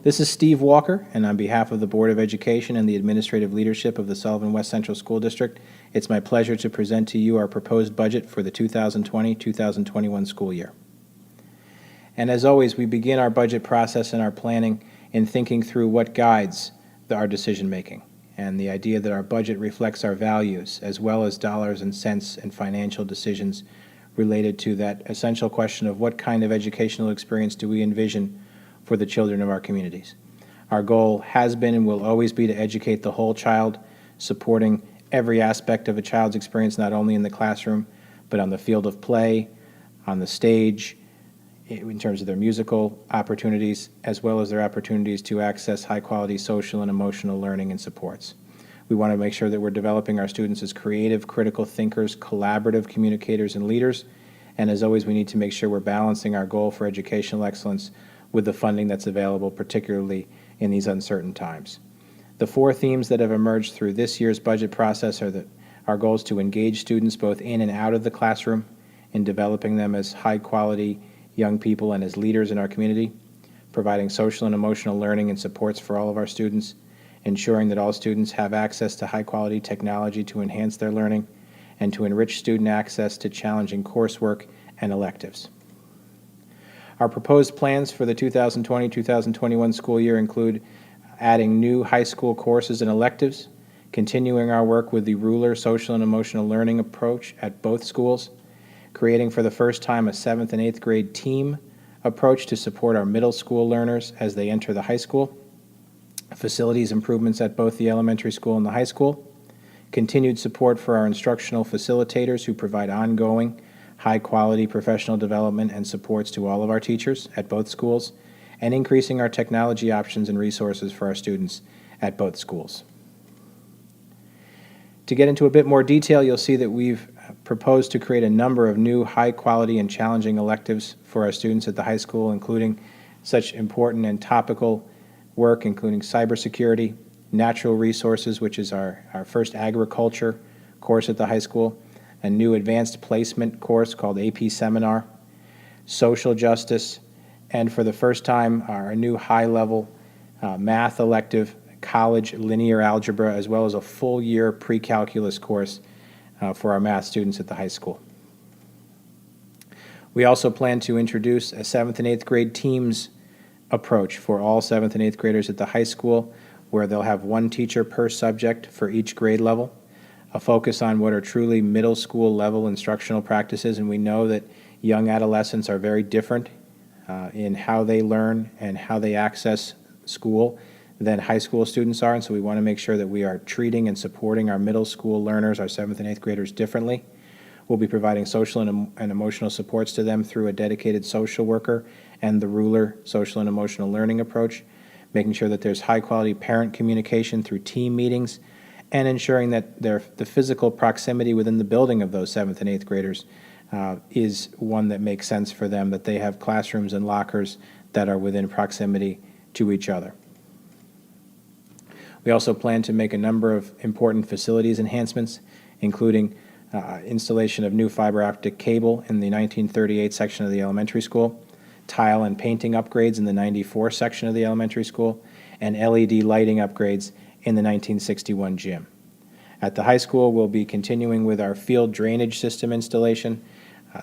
This is Steve Walker, and on behalf of the Board of Education and the administrative leadership of the Sullivan West Central School District, it's my pleasure to present to you our proposed budget for the 2020-2021 school year. And as always, we begin our budget process and our planning in thinking through what guides our decision-making, and the idea that our budget reflects our values as well as dollars and cents and financial decisions related to that essential question of what kind of educational experience do we envision for the children of our communities. Our goal has been and will always be to educate the whole child, supporting every aspect of a child's experience, not only in the classroom, but on the field of play, on the stage, in terms of their musical opportunities, as well as their opportunities to access high-quality social and emotional learning and supports. We want to make sure that we're developing our students as creative, critical thinkers, collaborative communicators, and leaders. And as always, we need to make sure we're balancing our goal for educational excellence with the funding that's available, particularly in these uncertain times. The four themes that have emerged through this year's budget process are that our goal is to engage students both in and out of the classroom in developing them as high-quality young people and as leaders in our community, providing social and emotional learning and supports for all of our students, ensuring that all students have access to high-quality technology to enhance their learning, and to enrich student access to challenging coursework and electives. Our proposed plans for the 2020-2021 school year include adding new high school courses and electives, continuing our work with the ruler social and emotional learning approach at both schools, creating for the first time a 7th and 8th grade team approach to support our middle school learners as they enter the high school, facilities improvements at both the elementary school and the high school, continued support for our instructional facilitators who provide ongoing high-quality professional development and supports to all of our teachers at both schools, and increasing our technology options and resources for our students at both schools. To get into a bit more detail, you'll see that we've proposed to create a number of new high-quality and challenging electives for our students at the high school, including such important and topical work, including cybersecurity, natural resources, which is our first agriculture course at the high school, a new advanced placement course called AP Seminar, social justice, and for the first time, our new high-level math elective, college linear algebra, as well as a full-year pre-calculus course for our math students at the high school. We also plan to introduce a 7th and 8th grade teams approach for all 7th and 8th graders at the high school, where they'll have one teacher per subject for each grade level, a focus on what are truly middle school level instructional practices, and we know that young adolescents are very different in how they learn and how they access school than high school students are, and so we want to make sure that we are treating and supporting our middle school learners, our 7th and 8th graders, differently. We'll be providing social and emotional supports to them through a dedicated social worker and the ruler social and emotional learning approach, making sure that there's high-quality parent communication through team meetings, and ensuring that the physical proximity within the building of those 7th and 8th graders is one that makes sense for them, that they have classrooms and lockers that are within proximity to each other. We also plan to make a number of important facilities enhancements, including installation of new fiber optic cable in the 1938 section of the elementary school, tile and painting upgrades in the 94 section of the elementary school, and LED lighting upgrades in the 1961 gym. At the high school, we'll be continuing with our field drainage system installation.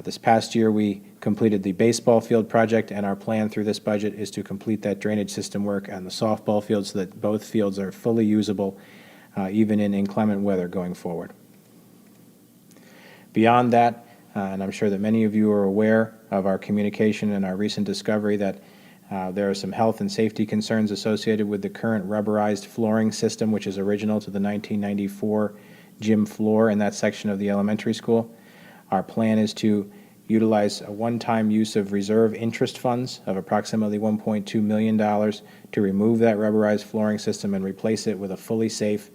This past year, we completed the baseball field project, and our plan through this budget is to complete that drainage system work on the softball field so that both fields are fully usable, even in inclement weather going forward. Beyond that, and I'm sure that many of you are aware of our communication and our recent discovery that there are some health and safety concerns associated with the current rubberized flooring system, which is original to the 1994 gym floor in that section of the elementary school. Our plan is to utilize a one-time use of reserve interest funds of approximately $1.2 million to remove that rubberized flooring system and replace it with a fully safe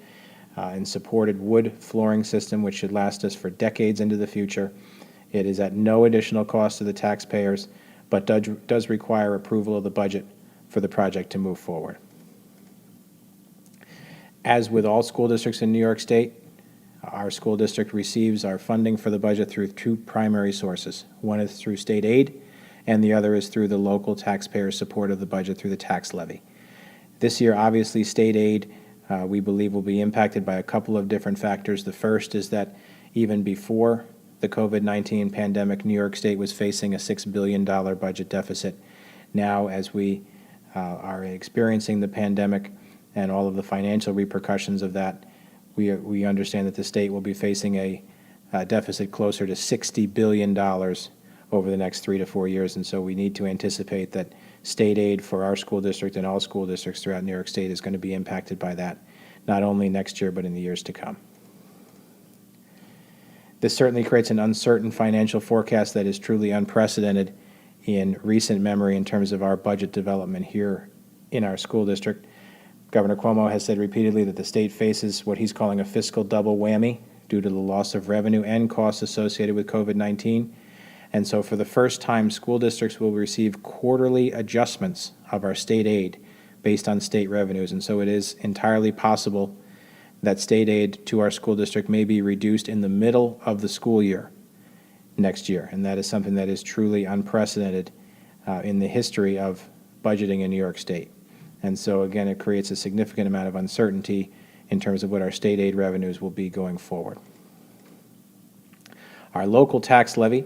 and supported wood flooring system, which should last us for decades into the future. It is at no additional cost to the taxpayers, but does require approval of the budget for the project to move forward. As with all school districts in New York State, our school district receives our funding for the budget through two primary sources. One is through state aid, and the other is through the local taxpayer support of the budget through the tax levy. This year, obviously, state aid, we believe, will be impacted by a couple of different factors. The first is that even before the COVID-19 pandemic, New York State was facing a $6 billion budget deficit. Now, as we are experiencing the pandemic and all of the financial repercussions of that, we understand that the state will be facing a deficit closer to $60 billion over the next 3 to 4 years, and so we need to anticipate that state aid for our school district and all school districts throughout New York State is going to be impacted by that, not only next year but in the years to come. This certainly creates an uncertain financial forecast that is truly unprecedented in recent memory in terms of our budget development here in our school district. Governor Cuomo has said repeatedly that the state faces what he's calling a fiscal double whammy due to the loss of revenue and costs associated with COVID-19. And so for the first time, school districts will receive quarterly adjustments of our state aid based on state revenues. And so it is entirely possible that state aid to our school district may be reduced in the middle of the school year next year. And that is something that is truly unprecedented in the history of budgeting in New York State. And so again, it creates a significant amount of uncertainty in terms of what our state aid revenues will be going forward. Our local tax levy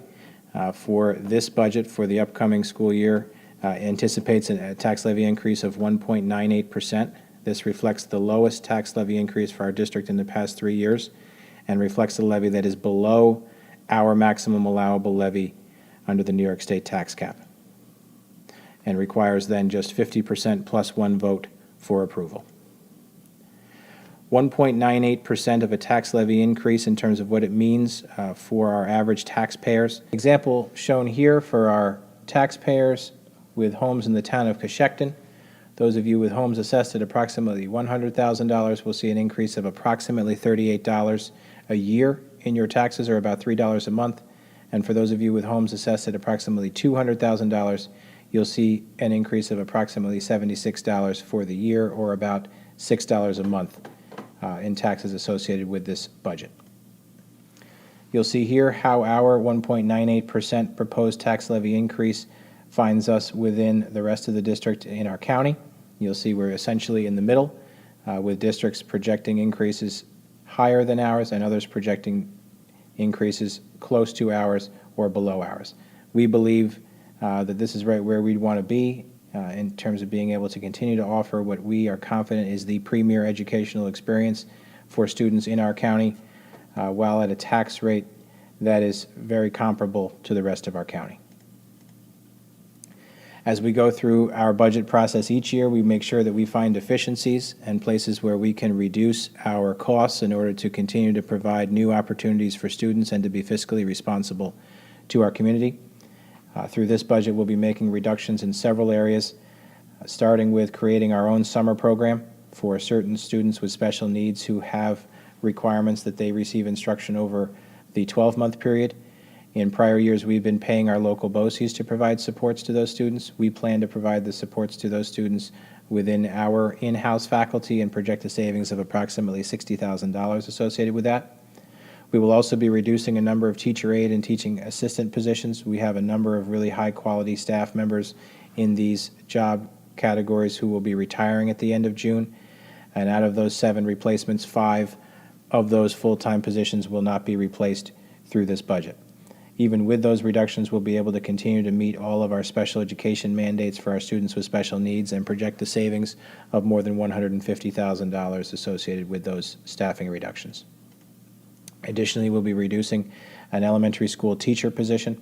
for this budget for the upcoming school year anticipates a tax levy increase of 1.98%. This reflects the lowest tax levy increase for our district in the past 3 years and reflects a levy that is below our maximum allowable levy under the New York State tax cap and requires then just 50% plus one vote for approval. 1.98% of a tax levy increase in terms of what it means for our average taxpayers. Example shown here for our taxpayers with homes in the town of Coshocton. Those of you with homes assessed at approximately $100,000 will see an increase of approximately $38 a year in your taxes, or about $3 a month. And for those of you with homes assessed at approximately $200,000, you'll see an increase of approximately $76 for the year, or about $6 a month in taxes associated with this budget. You'll see here how our 1.98% proposed tax levy increase finds us within the rest of the district in our county. You'll see we're essentially in the middle, with districts projecting increases higher than ours and others projecting increases close to ours or below ours. We believe that this is right where we'd want to be in terms of being able to continue to offer what we are confident is the premier educational experience for students in our county, while at a tax rate that is very comparable to the rest of our county. As we go through our budget process each year, we make sure that we find efficiencies and places where we can reduce our costs in order to continue to provide new opportunities for students and to be fiscally responsible to our community. Through this budget, we'll be making reductions in several areas, starting with creating our own summer program for certain students with special needs who have requirements that they receive instruction over the 12-month period. In prior years, we've been paying our local BOCES to provide supports to those students. We plan to provide the supports to those students within our in-house faculty and project a savings of approximately $60,000 associated with that. We will also be reducing a number of teacher aide and teaching assistant positions. We have a number of really high-quality staff members in these job categories who will be retiring at the end of June. And out of those 7 replacements, 5 of those full-time positions will not be replaced through this budget. Even with those reductions, we'll be able to continue to meet all of our special education mandates for our students with special needs and project a savings of more than $150,000 associated with those staffing reductions. Additionally, we'll be reducing an elementary school teacher position.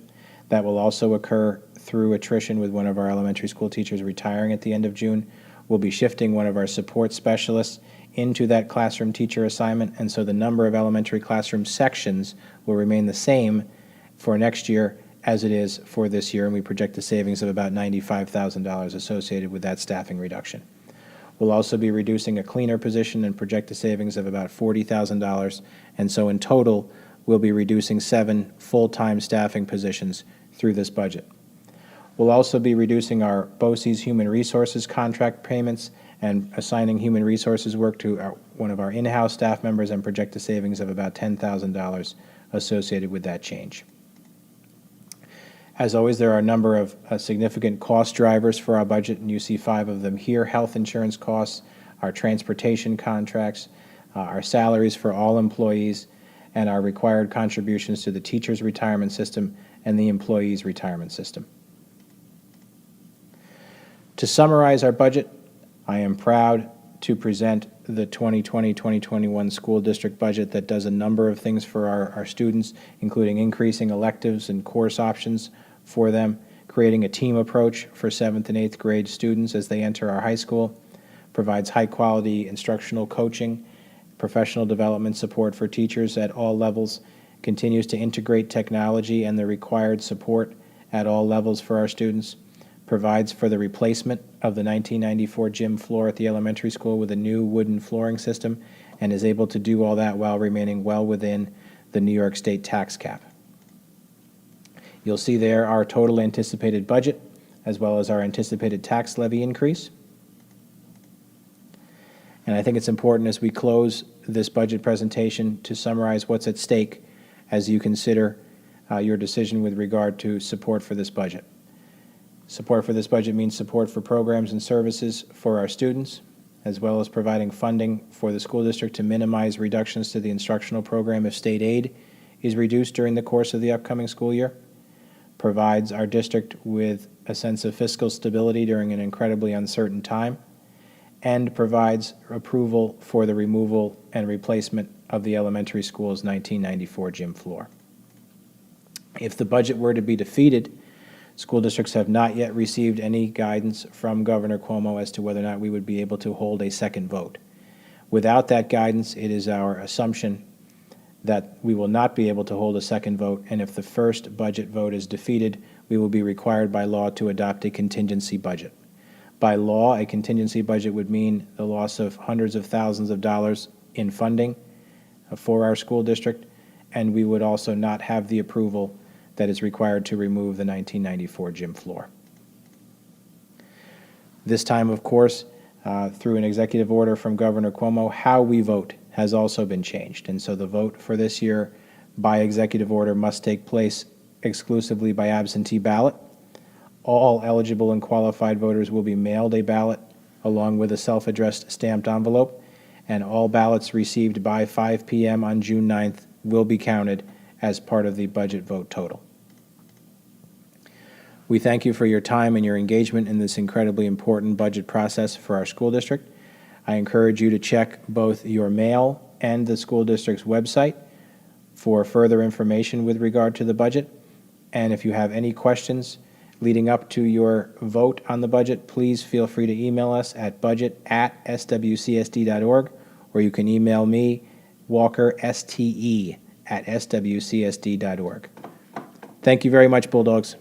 That will also occur through attrition, with one of our elementary school teachers retiring at the end of June. We'll be shifting one of our support specialists into that classroom teacher assignment, and so the number of elementary classroom sections will remain the same for next year as it is for this year, and we project a savings of about $95,000 associated with that staffing reduction. We'll also be reducing a cleaner position and project a savings of about $40,000, and so in total, we'll be reducing 7 full-time staffing positions through this budget. We'll also be reducing our BOCES human resources contract payments and assigning human resources work to one of our in-house staff members and project a savings of about $10,000 associated with that change. As always, there are a number of significant cost drivers for our budget, and you see 5 of them here: health insurance costs, our transportation contracts, our salaries for all employees, and our required contributions to the teachers' retirement system and the employees' retirement system. To summarize our budget, I am proud to present the 2020-2021 school district budget that does a number of things for our students, including increasing electives and course options for them, creating a team approach for 7th and 8th grade students as they enter our high school, provides high-quality instructional coaching, professional development support for teachers at all levels, continues to integrate technology and the required support at all levels for our students, provides for the replacement of the 1994 gym floor at the elementary school with a new wooden flooring system, and is able to do all that while remaining well within the New York State tax cap. You'll see there our total anticipated budget, as well as our anticipated tax levy increase. And I think it's important as we close this budget presentation to summarize what's at stake as you consider your decision with regard to support for this budget. Support for this budget means support for programs and services for our students, as well as providing funding for the school district to minimize reductions to the instructional program if state aid is reduced during the course of the upcoming school year, provides our district with a sense of fiscal stability during an incredibly uncertain time, and provides approval for the removal and replacement of the elementary school's 1994 gym floor. If the budget were to be defeated, school districts have not yet received any guidance from Governor Cuomo as to whether or not we would be able to hold a second vote. Without that guidance, it is our assumption that we will not be able to hold a second vote, and if the first budget vote is defeated, we will be required by law to adopt a contingency budget. By law, a contingency budget would mean the loss of hundreds of thousands of dollars in funding for our school district, and we would also not have the approval that is required to remove the 1994 gym floor. This time, of course, through an executive order from Governor Cuomo, how we vote has also been changed, and so the vote for this year by executive order must take place exclusively by absentee ballot. All eligible and qualified voters will be mailed a ballot along with a self-addressed stamped envelope, and all ballots received by 5 p.m. on June 9th will be counted as part of the budget vote total. We thank you for your time and your engagement in this incredibly important budget process for our school district. I encourage you to check both your mail and the school district's website for further information with regard to the budget. And if you have any questions leading up to your vote on the budget, please feel free to email us at budget@swcsd.org, or you can email me, Walker, STE, @swcsd.org. Thank you very much, Bulldogs.